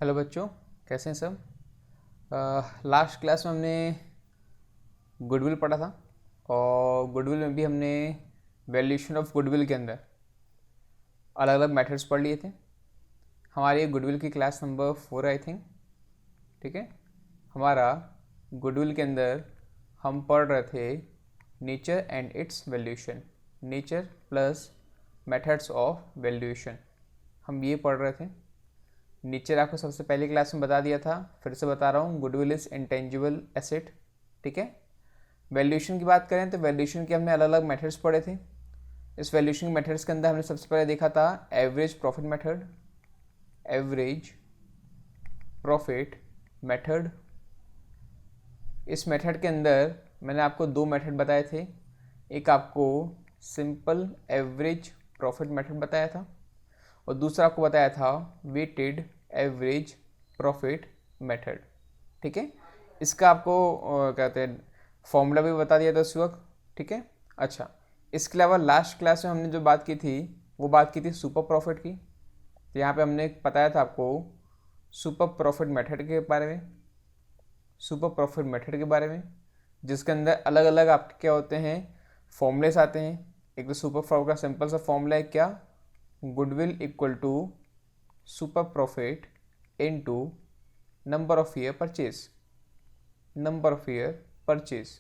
Hello बच्चों, कैसे हैं सब। लास्ट क्लास में हमने गुडविल पढ़ा था और गुडविल में भी हमने वैल्यूएशन ऑफ गुडविल के अंदर अलग अलग मेथड्स पढ़ लिए थे। हमारी गुडविल की क्लास नंबर 4 आई थिंक। ठीक है, हमारा गुडविल के अंदर हम पढ़ रहे थे nature and it's valuation, nature plus methods of valuation, हम ये पढ़ रहे थे। नेचर आपको सबसे पहली क्लास में बता दिया था, फिर से बता रहा हूँ, गुडविल इज इंटेंजिबल एसेट। ठीक है, वैल्यूएशन की बात करें तो वैल्यूएशन के हमने अलग अलग मेथड्स पढ़े थे। इस वैल्यूएशन के मेथड्स के अंदर हमने सबसे पहले देखा था average profit method, average profit method. इस मेथड के अंदर मैंने आपको दो मेथड बताए थे, एक आपको सिंपल एवरेज प्रॉफिट मेथड बताया था और दूसरा आपको बताया था वेटेड एवरेज प्रॉफिट मेथड। ठीक है, इसका आपको कहते हैं फॉर्मूला भी बता दिया था उस वक्त। ठीक है, अच्छा, इसके अलावा लास्ट क्लास में हमने जो बात की थी वो बात की थी सुपर प्रॉफिट की। तो यहाँ पे हमने बताया था आपको सुपर प्रॉफिट मेथड के बारे में, सुपर प्रॉफिट मेथड के बारे में, जिसके अंदर अलग अलग आपके क्या होते हैं, फॉर्मूलेस आते हैं। एक तो सुपर प्रॉफिट का सिंपल सा फॉर्मूला है क्या, goodwill equal to super profit into number of year purchase, number of year purchase.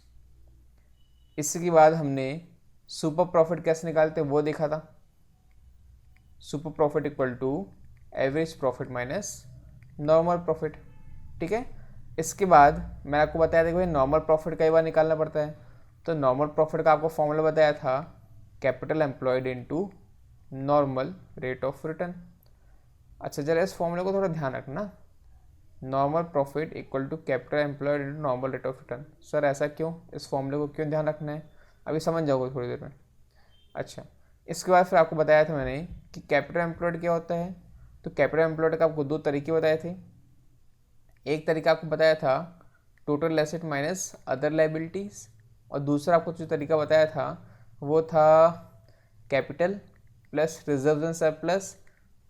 इसके बाद हमने सुपर प्रॉफिट कैसे निकालते हैं वो देखा था, super profit equal to average profit minus normal profit. ठीक है, इसके बाद मैंने आपको बताया था कि भाई नॉर्मल प्रॉफिट कई बार निकालना पड़ता है, तो नॉर्मल प्रॉफिट का आपको फॉर्मूला बताया था capital employed into normal rate of return. अच्छा, जरा इस फॉर्मूले को थोड़ा ध्यान रखना, normal profit equal to capital employed into normal rate of return. Sir ऐसा क्यों, इस फॉर्मूले को क्यों ध्यान रखना है, अभी समझ जाओगे थोड़ी देर में। अच्छा, इसके बाद फिर आपको बताया था मैंने कि कैपिटल एम्प्लॉयड क्या होता है। तो कैपिटल एम्प्लॉयड का आपको दो तरीके बताए थे। एक तरीका आपको बताया था total asset minus other liabilities, और दूसरा आपको जो तरीका बताया था वो था capital plus reserve and surplus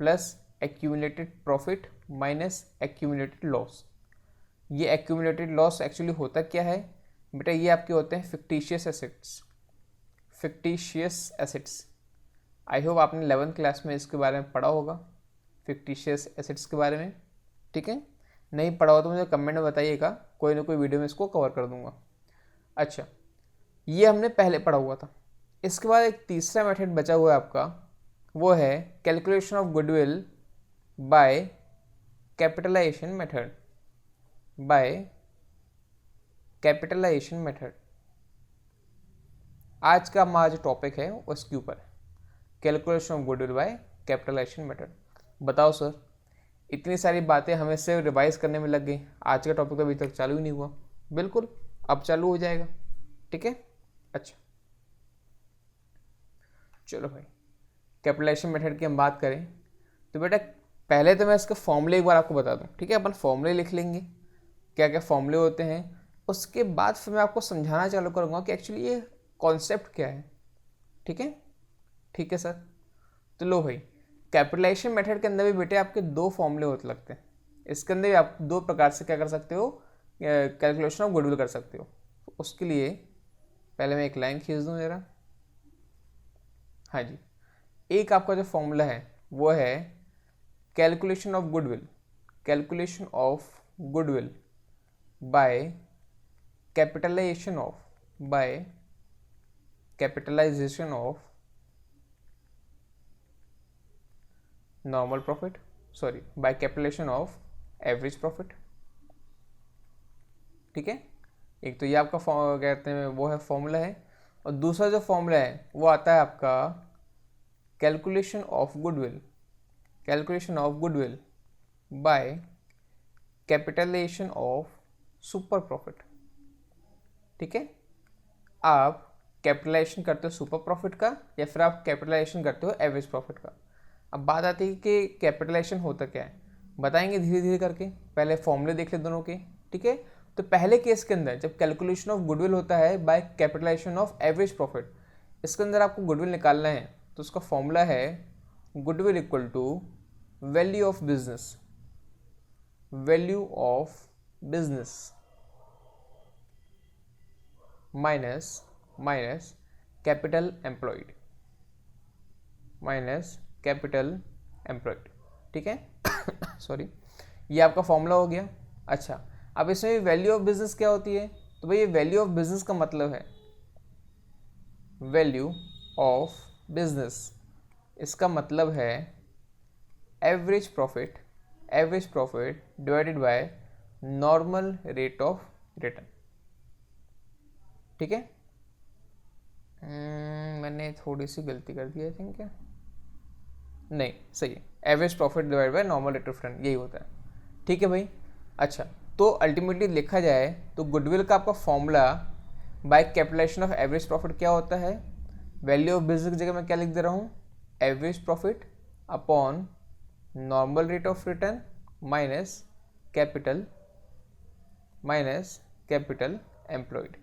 plus accumulated profit minus accumulated loss. ये एक्यूमुलेटेड लॉस एक्चुअली होता क्या है बेटा, ये आपके होते हैं fictitious assets, fictitious assets. I hope आपने 11th क्लास में इसके बारे में पढ़ा होगा, फिक्टिशियस एसेट्स के बारे में। ठीक है, नहीं पढ़ा हो तो मुझे कमेंट में बताइएगा, कोई ना कोई वीडियो में इसको कवर कर दूंगा। अच्छा, ये हमने पहले पढ़ा हुआ था। इसके बाद एक तीसरा मेथड बचा हुआ है आपका, वो है calculation of goodwill by capitalisation method, by capitalisation method. आज का हमारा जो टॉपिक है उसके ऊपर है calculation of goodwill by capitalisation method. बताओ सर, इतनी सारी बातें हमें सिर्फ रिवाइज करने में लग गई, आज का टॉपिक अभी तक चालू ही नहीं हुआ। बिल्कुल, अब चालू हो जाएगा। ठीक है, अच्छा चलो भाई, कैपिटलाइजेशन मेथड की हम बात करें तो बेटा पहले तो मैं इसका फॉर्मूले एक बार आपको बता दूं। ठीक है, अपन फॉर्मूले लिख लेंगे, क्या क्या फॉर्मूले होते हैं, उसके बाद फिर मैं आपको समझाना चालू करूँगा कि एक्चुअली ये कॉन्सेप्ट क्या है। ठीक है, ठीक है सर। तो लो भाई, कैपिटलाइजेशन मेथड के अंदर भी बेटे आपके दो फॉर्मूले होते लगते हैं। इसके अंदर भी आप दो प्रकार से क्या कर सकते हो, कैलकुलेशन ऑफ गुडविल कर सकते हो। तो उसके लिए पहले मैं एक लाइन खींच दूँ जरा। हाँ जी, एक आपका जो फॉर्मूला है वो है calculation of goodwill, calculation of goodwill by capitalisation of, by capitalisation of normal profit, sorry by capitalisation of average profit. ठीक है, एक तो ये आपका कहते हैं वो है फॉर्मूला है, और दूसरा जो फॉर्मूला है वो आता है आपका calculation of goodwill, calculation of goodwill by capitalisation of super profit. ठीक है, आप कैपिटलाइजेशन करते हो सुपर प्रॉफिट का या फिर आप कैपिटलाइजेशन करते हो एवरेज प्रॉफिट का। अब बात आती है कि कैपिटलाइजेशन होता क्या है, बताएंगे धीरे धीरे करके, पहले फॉर्मूले देख ले दोनों के। ठीक है, तो पहले केस के अंदर जब कैलकुलेशन ऑफ गुडविल होता है by capitalisation of average profit, इसके अंदर आपको गुडविल निकालना है, तो उसका फॉर्मूला है goodwill equal to value of business, value of business minus capital employed ठीक है। सॉरी, ये आपका फॉर्मूला हो गया। अच्छा, अब इसमें वैल्यू ऑफ बिजनेस क्या होती है? तो भाई ये वैल्यू ऑफ बिजनेस का मतलब है, वैल्यू ऑफ बिजनेस इसका मतलब है average profit divided by normal rate of return. ठीक है। मैंने थोड़ी सी गलती कर दी आई थिंक, क्या नहीं, सही है, average profit divide by normal rate of return, यही होता है। ठीक है भाई। अच्छा, तो अल्टीमेटली लिखा जाए तो गुडविल का आपका formula by capitalisation of average profit क्या होता है? वैल्यू ऑफ बिजनेस की जगह मैं क्या लिख दे रहा हूँ? Average profit upon normal rate of return minus capital employed.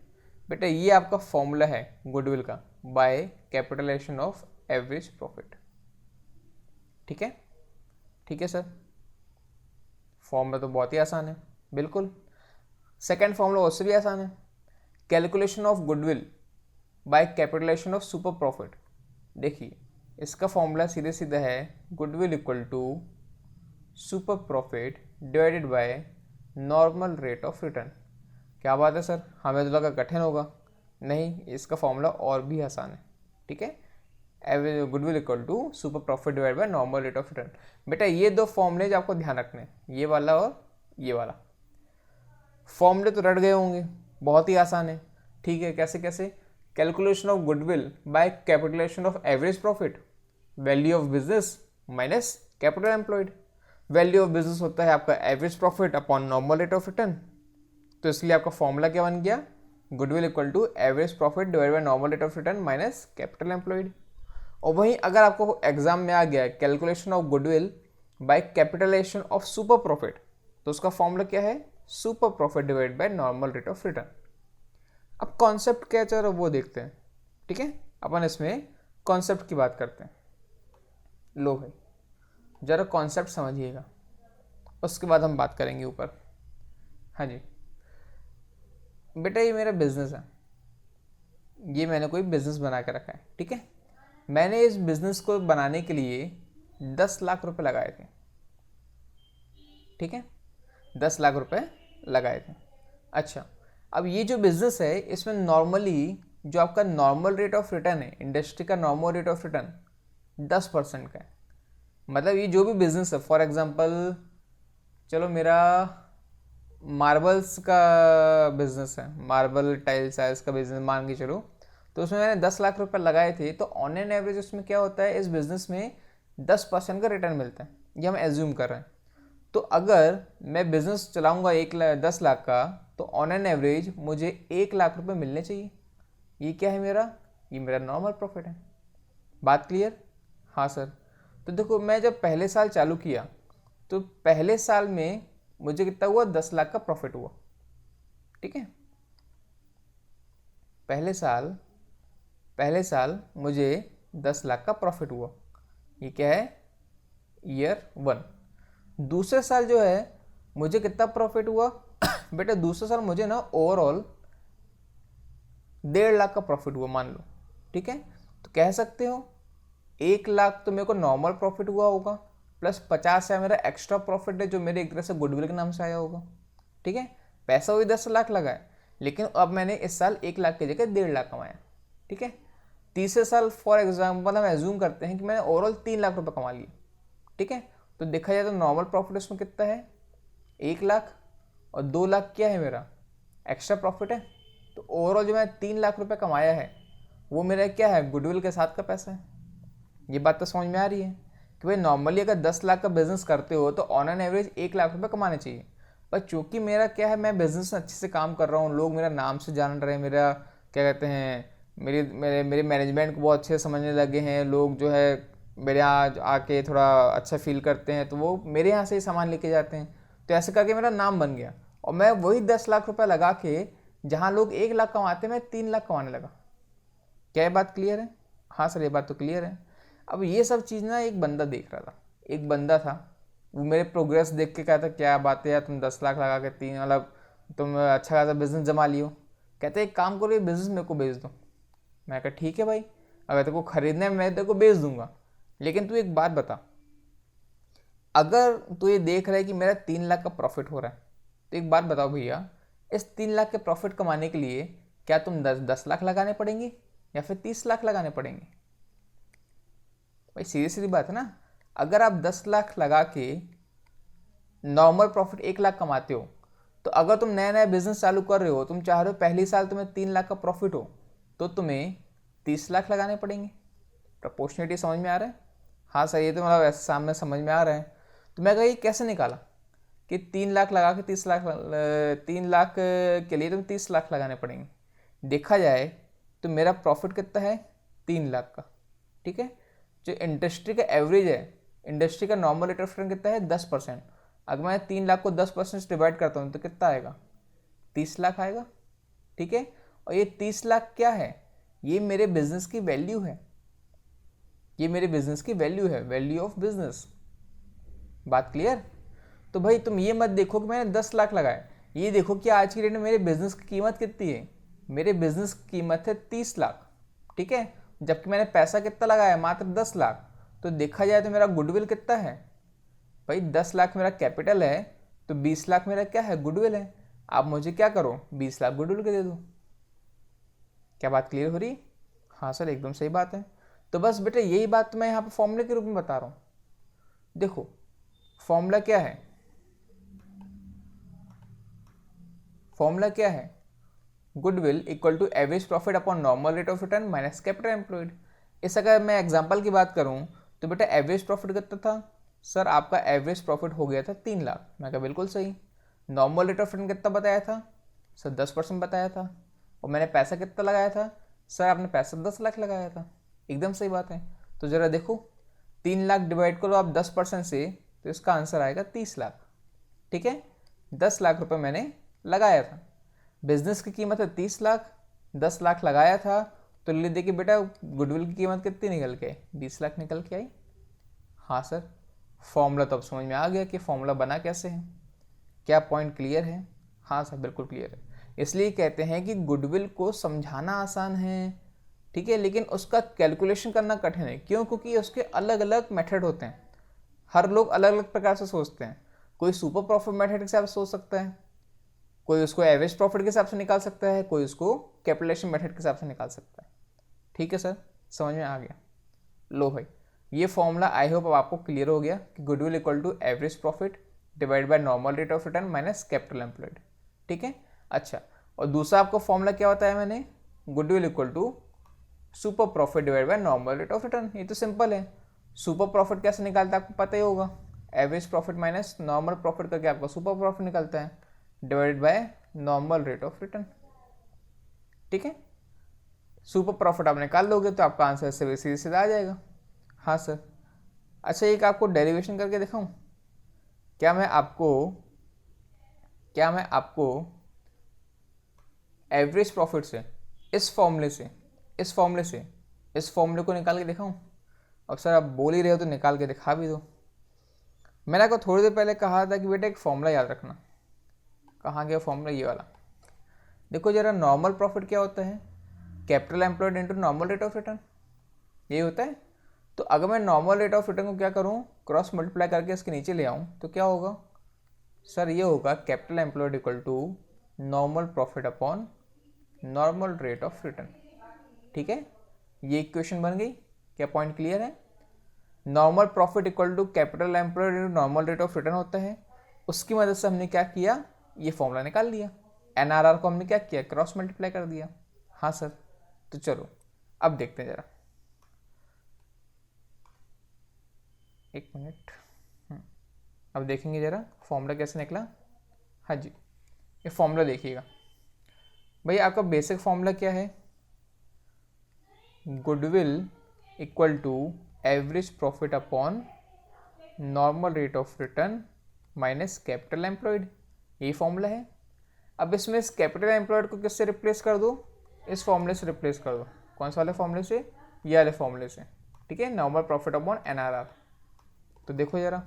बेटा ये आपका फॉर्मूला है गुडविल का by capitalisation of average profit. ठीक है, ठीक है सर, फॉर्मूला तो बहुत ही आसान है, बिल्कुल। सेकंड फॉर्मूला उससे भी आसान है, calculation of goodwill by capitalisation of super profit. देखिए इसका फॉर्मूला सीधे सीधा है goodwill equal to super profit divided by normal rate of return. क्या बात है सर, हमें तो लगा कठिन होगा, नहीं, इसका फॉर्मूला और भी आसान है। ठीक है, average goodwill equal to super profit divide by normal rate of return. बेटा ये दो फॉर्मूले जो आपको ध्यान रखने हैं, ये वाला और ये वाला। फॉर्मूले तो रट गए होंगे, बहुत ही आसान है। ठीक है, कैसे कैसे? Calculation of goodwill by capitalisation of average profit, value of business minus capital employed. Value of business होता है आपका average profit upon normal rate of return, तो इसलिए आपका फॉर्मूला क्या बन गया? Goodwill equal to average profit divide by normal rate of return minus capital employed. और वहीं अगर आपको एग्जाम में आ गया calculation of goodwill by capitalisation of super profit, तो उसका फॉर्मूला क्या है? Super profit divide by normal rate of return. अब कॉन्सेप्ट क्या चल रहा है वो देखते हैं। ठीक है, अपन इसमें कॉन्सेप्ट की बात करते हैं। लो भाई जरा कॉन्सेप्ट समझिएगा, उसके बाद हम बात करेंगे ऊपर। हाँ जी बेटा, ये मेरा बिजनेस है, ये मैंने कोई बिजनेस बना के रखा है। ठीक है, मैंने इस बिजनेस को बनाने के लिए 10 लाख रुपए लगाए थे। ठीक है, 10 लाख रुपए लगाए थे। अच्छा, अब ये जो बिजनेस है इसमें नॉर्मली जो आपका नॉर्मल रेट ऑफ रिटर्न है, इंडस्ट्री का नॉर्मल रेट ऑफ रिटर्न 10% का है। मतलब ये जो भी बिजनेस है, फॉर एग्जांपल चलो मेरा मार्बल्स का बिजनेस है, मार्बल टाइल्स टाइल्स का बिजनेस मान के चलो, तो उसमें मैंने 10 लाख रुपए लगाए थे, तो ऑन एन एवरेज उसमें क्या होता है, इस बिजनेस में 10% का रिटर्न मिलता है, ये हम एज्यूम कर रहे हैं। तो अगर मैं बिजनेस चलाऊंगा 10 लाख का, तो ऑन एन एवरेज मुझे 1 लाख रुपए मिलने चाहिए। ये क्या है मेरा? ये मेरा नॉर्मल प्रॉफिट है। बात क्लियर? हाँ सर। तो देखो मैं जब पहले साल चालू किया तो पहले साल में मुझे कितना हुआ? 10 लाख का प्रॉफिट हुआ। ठीक है, पहले साल मुझे 10 लाख का प्रॉफिट हुआ। ये क्या है? ईयर 1। दूसरे साल जो है मुझे कितना प्रॉफिट हुआ? बेटा दूसरे साल मुझे ना ओवरऑल 1.5 लाख का प्रॉफिट हुआ मान लो। ठीक है, तो कह सकते हो 1 लाख तो मेरे को नॉर्मल प्रॉफिट हुआ होगा, प्लस 50 है मेरा एक्स्ट्रा प्रॉफिट है जो मेरे एक तरह से गुडविल के नाम से आया होगा। ठीक है, पैसा वही 10 लाख लगा है, लेकिन अब मैंने इस साल 1 लाख की जगह 1.5 लाख कमाया। ठीक है, तीसरे साल फॉर एग्जाम्पल हम एज्यूम करते हैं कि मैंने ओवरऑल 3 लाख रुपए कमा लिए। ठीक है, तो देखा जाए तो नॉर्मल प्रॉफिट उसमें कितना है? 1 लाख, और 2 लाख क्या है मेरा? एक्स्ट्रा प्रॉफिट है। तो ओवरऑल जो मैंने 3 लाख रुपए कमाया है वो मेरा क्या है? गुडविल के साथ का पैसा है। ये बात तो समझ में आ रही है कि भाई नॉर्मली अगर 10 लाख का बिजनेस करते हो तो ऑन एन एवरेज 1 लाख रुपए कमाने चाहिए। पर चूंकि मेरा क्या है, मैं बिजनेस में अच्छे से काम कर रहा हूँ, लोग मेरा नाम से जान रहे हैं, मेरा क्या कहते हैं, मेरे मैनेजमेंट को बहुत अच्छे से समझने लगे हैं लोग, जो है मेरे यहाँ आके थोड़ा अच्छा फील करते हैं, तो वो मेरे यहाँ से ही सामान लेके जाते हैं। तो ऐसे करके मेरा नाम बन गया, और मैं वही 10 लाख रुपये लगा के जहाँ लोग 1 लाख कमाते मैं 3 लाख कमाने लगा। क्या ये बात क्लियर है? हाँ सर, ये बात तो क्लियर है। अब ये सब चीज़ ना एक बंदा देख रहा था। एक बंदा था, वो मेरे प्रोग्रेस देख के कहता क्या बात है यार, तुम 10 लाख लगा के तीन मतलब तुम अच्छा खासा बिजनेस जमा लियो। कहते एक काम करो, ये बिजनेस मेरे को बेच दो। मैं कहा ठीक है भाई, अगर तेरे को खरीदना है मैं तेरे को बेच दूंगा, लेकिन तू एक बात बता, अगर तू ये देख रहा है कि मेरा 3 लाख का प्रॉफिट हो रहा है, तो एक बात बताओ भैया, इस 3 लाख के प्रॉफिट कमाने के लिए क्या तुम 10 लाख लगाने पड़ेंगे या फिर 30 लाख लगाने पड़ेंगे? भाई सीधी सीधी बात है ना। अगर आप 10 लाख लगा के नॉर्मल प्रॉफिट 1 लाख कमाते हो, तो अगर तुम नया नया बिजनेस चालू कर रहे हो, तुम चाह रहे हो पहली साल तुम्हें 3 लाख का प्रॉफिट हो, तो तुम्हें 30 लाख लगाने पड़ेंगे। प्रपोर्शनिटी समझ में आ रहा है? हाँ सर, ये तो मतलब ऐसे सामने समझ में आ रहा है। तो मैं कहा ये कैसे निकाला कि 3 लाख लगा के 30 लाख, 3 लाख के लिए तुम्हें 30 लाख लगाने पड़ेंगे। देखा जाए तो मेरा प्रॉफिट कितना है, 3 लाख का। ठीक है, जो इंडस्ट्री का एवरेज है, इंडस्ट्री का नॉर्मल रेट ऑफ रिटर्न कितना है, 10%। अगर मैं 3 लाख को 10% से डिवाइड करता हूँ तो कितना आएगा, 30 लाख आएगा। ठीक है, और ये 30 लाख क्या है, ये मेरे बिजनेस की वैल्यू है, ये मेरे बिजनेस की वैल्यू है, वैल्यू ऑफ बिजनेस। बात क्लियर? तो भाई तुम ये मत देखो कि मैंने 10 लाख लगाए, ये देखो कि आज की डेट में मेरे बिजनेस की कीमत कितनी है। मेरे बिजनेस की कीमत है 30 लाख। ठीक है, जबकि मैंने पैसा कितना लगाया, मात्र 10 लाख। तो देखा जाए तो मेरा गुडविल कितना है भाई, 10 लाख मेरा कैपिटल है, तो 20 लाख मेरा क्या है, गुडविल है। आप मुझे क्या करो, 20 लाख गुडविल के दे दो। क्या बात क्लियर हो रही? हाँ सर एकदम सही बात है। तो बस बेटा यही बात मैं यहाँ पे फॉर्मूले के रूप में बता रहा हूँ। देखो फॉर्मूला क्या है, फॉर्मूला क्या है, goodwill equal to average profit upon normal rate of return minus capital employed. इस अगर मैं एग्जांपल की बात करूं तो बेटा एवरेज प्रॉफिट कितना था, सर आपका एवरेज प्रॉफिट हो गया था 3 लाख। मैं कहा बिल्कुल सही। नॉर्मल रेट ऑफ रिटर्न कितना बताया था, सर 10% बताया था। और मैंने पैसा कितना लगाया था, सर आपने पैसा 10 लाख लगाया था। एकदम सही बात है। तो ज़रा देखो 3 लाख डिवाइड करो आप 10% से, तो इसका आंसर आएगा 30 लाख। ठीक है, 10 लाख रुपये मैंने लगाया था, बिजनेस की कीमत है 30 लाख, 10 लाख लगाया था, तो ले देखिए बेटा गुडविल की कीमत कितनी निकल के आई, 20 लाख निकल के आई। हाँ सर, फॉर्मूला तो अब समझ में आ गया कि फॉर्मूला बना कैसे है। क्या पॉइंट क्लियर है? हाँ सर बिल्कुल क्लियर है। इसलिए कहते हैं कि गुडविल को समझाना आसान है, ठीक है, लेकिन उसका कैलकुलेशन करना कठिन है। क्यों? क्योंकि उसके अलग अलग मेथड होते हैं, हर लोग अलग अलग प्रकार से सोचते हैं। कोई सुपर प्रॉफिट मेथड के हिसाब से सोच सकता है, कोई उसको एवरेज प्रॉफिट के हिसाब से निकाल सकता है, कोई उसको कैपिटलेशन मेथड के हिसाब से निकाल सकता है। ठीक है सर, समझ में आ गया। लो भाई, ये फॉर्मूला आई होप अब आपको क्लियर हो गया कि goodwill equal to average profit divide by normal rate of return minus capital employed. ठीक है, अच्छा, और दूसरा आपको फॉर्मूला क्या बताया मैंने, goodwill equal to super profit divide by normal rate of return. ये तो सिंपल है। सुपर प्रॉफिट कैसे निकालता है आपको पता ही होगा, average profit minus normal profit करके आपका सुपर प्रॉफिट निकलता है, divided by normal rate of return. ठीक है, सुपर प्रॉफिट आप निकाल लोगे तो आपका आंसर सीधे सीधे आ जाएगा। हाँ सर। अच्छा, एक आपको डेरिवेशन करके दिखाऊं? क्या मैं आपको एवरेज प्रॉफिट से इस फॉर्मूले को निकाल के दिखाऊं? अब सर आप बोल ही रहे हो तो निकाल के दिखा भी दो। मैंने आपको थोड़ी देर पहले कहा था कि बेटा एक फॉर्मूला याद रखना। कहाँ गया फॉर्मूला, ये वाला देखो जरा। नॉर्मल प्रॉफिट क्या होता है, capital employed into normal rate of return, यही होता है। तो अगर मैं नॉर्मल रेट ऑफ रिटर्न को क्या करूँ, क्रॉस मल्टीप्लाई करके इसके नीचे ले आऊँ, तो क्या होगा सर, ये होगा capital employed equal to normal profit upon normal rate of return. ठीक है, ये इक्वेशन बन गई। क्या पॉइंट क्लियर है? Normal profit equal to capital employed into normal rate of return होता है। उसकी मदद से हमने क्या किया, ये फॉर्मूला निकाल लिया। एनआरआर को हमने क्या किया, क्रॉस मल्टीप्लाई कर दिया। हाँ सर, तो चलो अब देखते हैं जरा, एक मिनट। अब देखेंगे जरा फॉर्मूला कैसे निकला। हाँ जी, ये फॉर्मूला देखिएगा भाई। आपका बेसिक फॉर्मूला क्या है, goodwill equal to average profit upon normal rate of return minus capital employed, यही फॉर्मूला है। अब इसमें इस कैपिटल एम्प्लॉयड को किससे रिप्लेस कर दो, इस फॉर्मूले से रिप्लेस कर दो। कौन से वाले फॉर्मूले से, ये वाले फॉर्मूले से। ठीक है, नॉर्मल प्रॉफिट अपॉन एनआरआर। तो देखो जरा,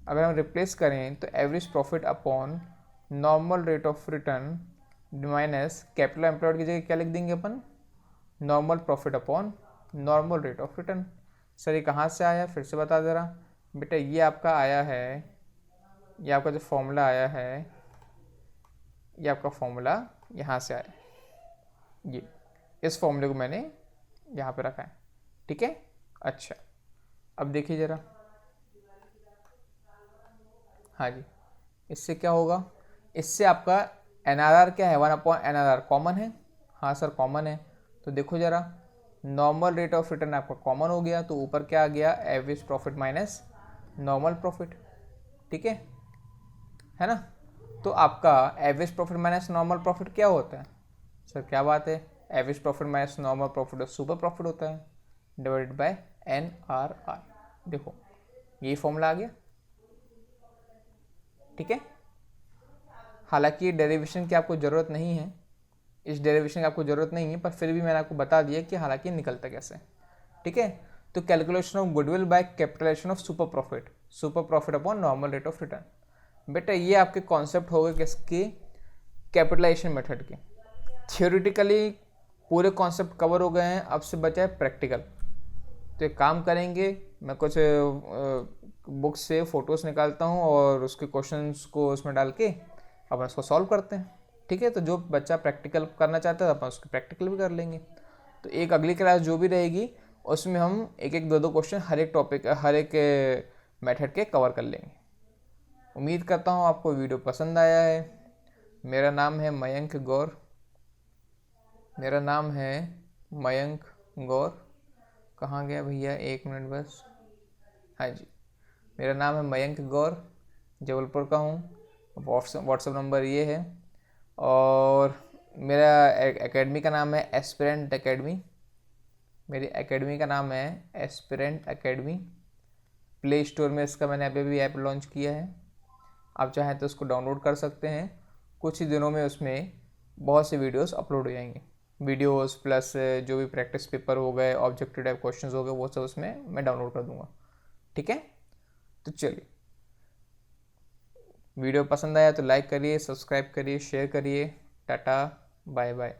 अगर हम रिप्लेस करें तो average profit upon normal rate of return minus capital employed की जगह क्या लिख देंगे अपन, normal profit upon normal rate of return. Sir ये कहाँ से आया, फिर से बता दे रहा बेटा, ये आपका आया है, ये आपका जो फॉर्मूला आया है, ये आपका फॉर्मूला यहाँ से आया, ये इस फॉर्मूले को मैंने यहाँ पे रखा है, ठीक है। अच्छा अब देखिए ज़रा, हाँ जी, इससे क्या होगा, इससे आपका NRR क्या है, 1 अपॉन NRR कॉमन है, हाँ सर कॉमन है। तो देखो ज़रा, नॉर्मल रेट ऑफ रिटर्न आपका कॉमन हो गया, तो ऊपर क्या आ गया, average profit minus normal profit, ठीक है ना। तो आपका average profit minus normal profit क्या होता है, सर क्या बात है, average profit minus normal profit super profit होता है, डिवाइडेड बाय NRR। देखो यही फॉर्मूला आ गया, ठीक है। हालांकि डेरिवेशन की आपको ज़रूरत नहीं है, इस डेरिवेशन की आपको ज़रूरत नहीं है, पर फिर भी मैंने आपको बता दिया कि हालांकि निकलता कैसे, ठीक है। तो calculation of goodwill by capitalisation of super profit upon normal rate of return. बेटा ये आपके कॉन्सेप्ट हो गए किसके, कैपिटलाइजेशन मेथड के। थियोरिटिकली पूरे कॉन्सेप्ट कवर हो गए हैं, अब से बचा है प्रैक्टिकल। तो एक काम करेंगे, मैं कुछ बुक्स से फ़ोटोज़ निकालता हूँ और उसके क्वेश्चंस को उसमें डाल के अपन उसको सॉल्व करते हैं, ठीक है। तो जो बच्चा प्रैक्टिकल करना चाहता है अपन उसको प्रैक्टिकल भी कर लेंगे। तो एक अगली क्लास जो भी रहेगी उसमें हम एक एक दो दो क्वेश्चन हर एक टॉपिक, हर एक मेथड के कवर कर लेंगे। उम्मीद करता हूँ आपको वीडियो पसंद आया है। मेरा नाम है मयंक गौर, मेरा नाम है मयंक गौर। कहाँ गया भैया, एक मिनट बस, हाँ जी, मेरा नाम है मयंक गौर, जबलपुर का हूँ। व्हाट्सएप नंबर ये है, और मेरा एकेडमी का नाम है एस्पिरेंट एकेडमी। मेरी एकेडमी का नाम है एस्पिरेंट एकेडमी। प्ले स्टोर में इसका मैंने अभी ऐप लॉन्च किया है, आप चाहें तो उसको डाउनलोड कर सकते हैं। कुछ ही दिनों में उसमें बहुत से वीडियोस अपलोड हो जाएंगे, वीडियोस प्लस जो भी प्रैक्टिस पेपर हो गए, ऑब्जेक्टिव टाइप क्वेश्चंस हो गए, वो सब उसमें मैं डाउनलोड कर दूंगा, ठीक है। तो चलिए, वीडियो पसंद आया तो लाइक करिए, सब्सक्राइब करिए, शेयर करिए। Tata bye bye.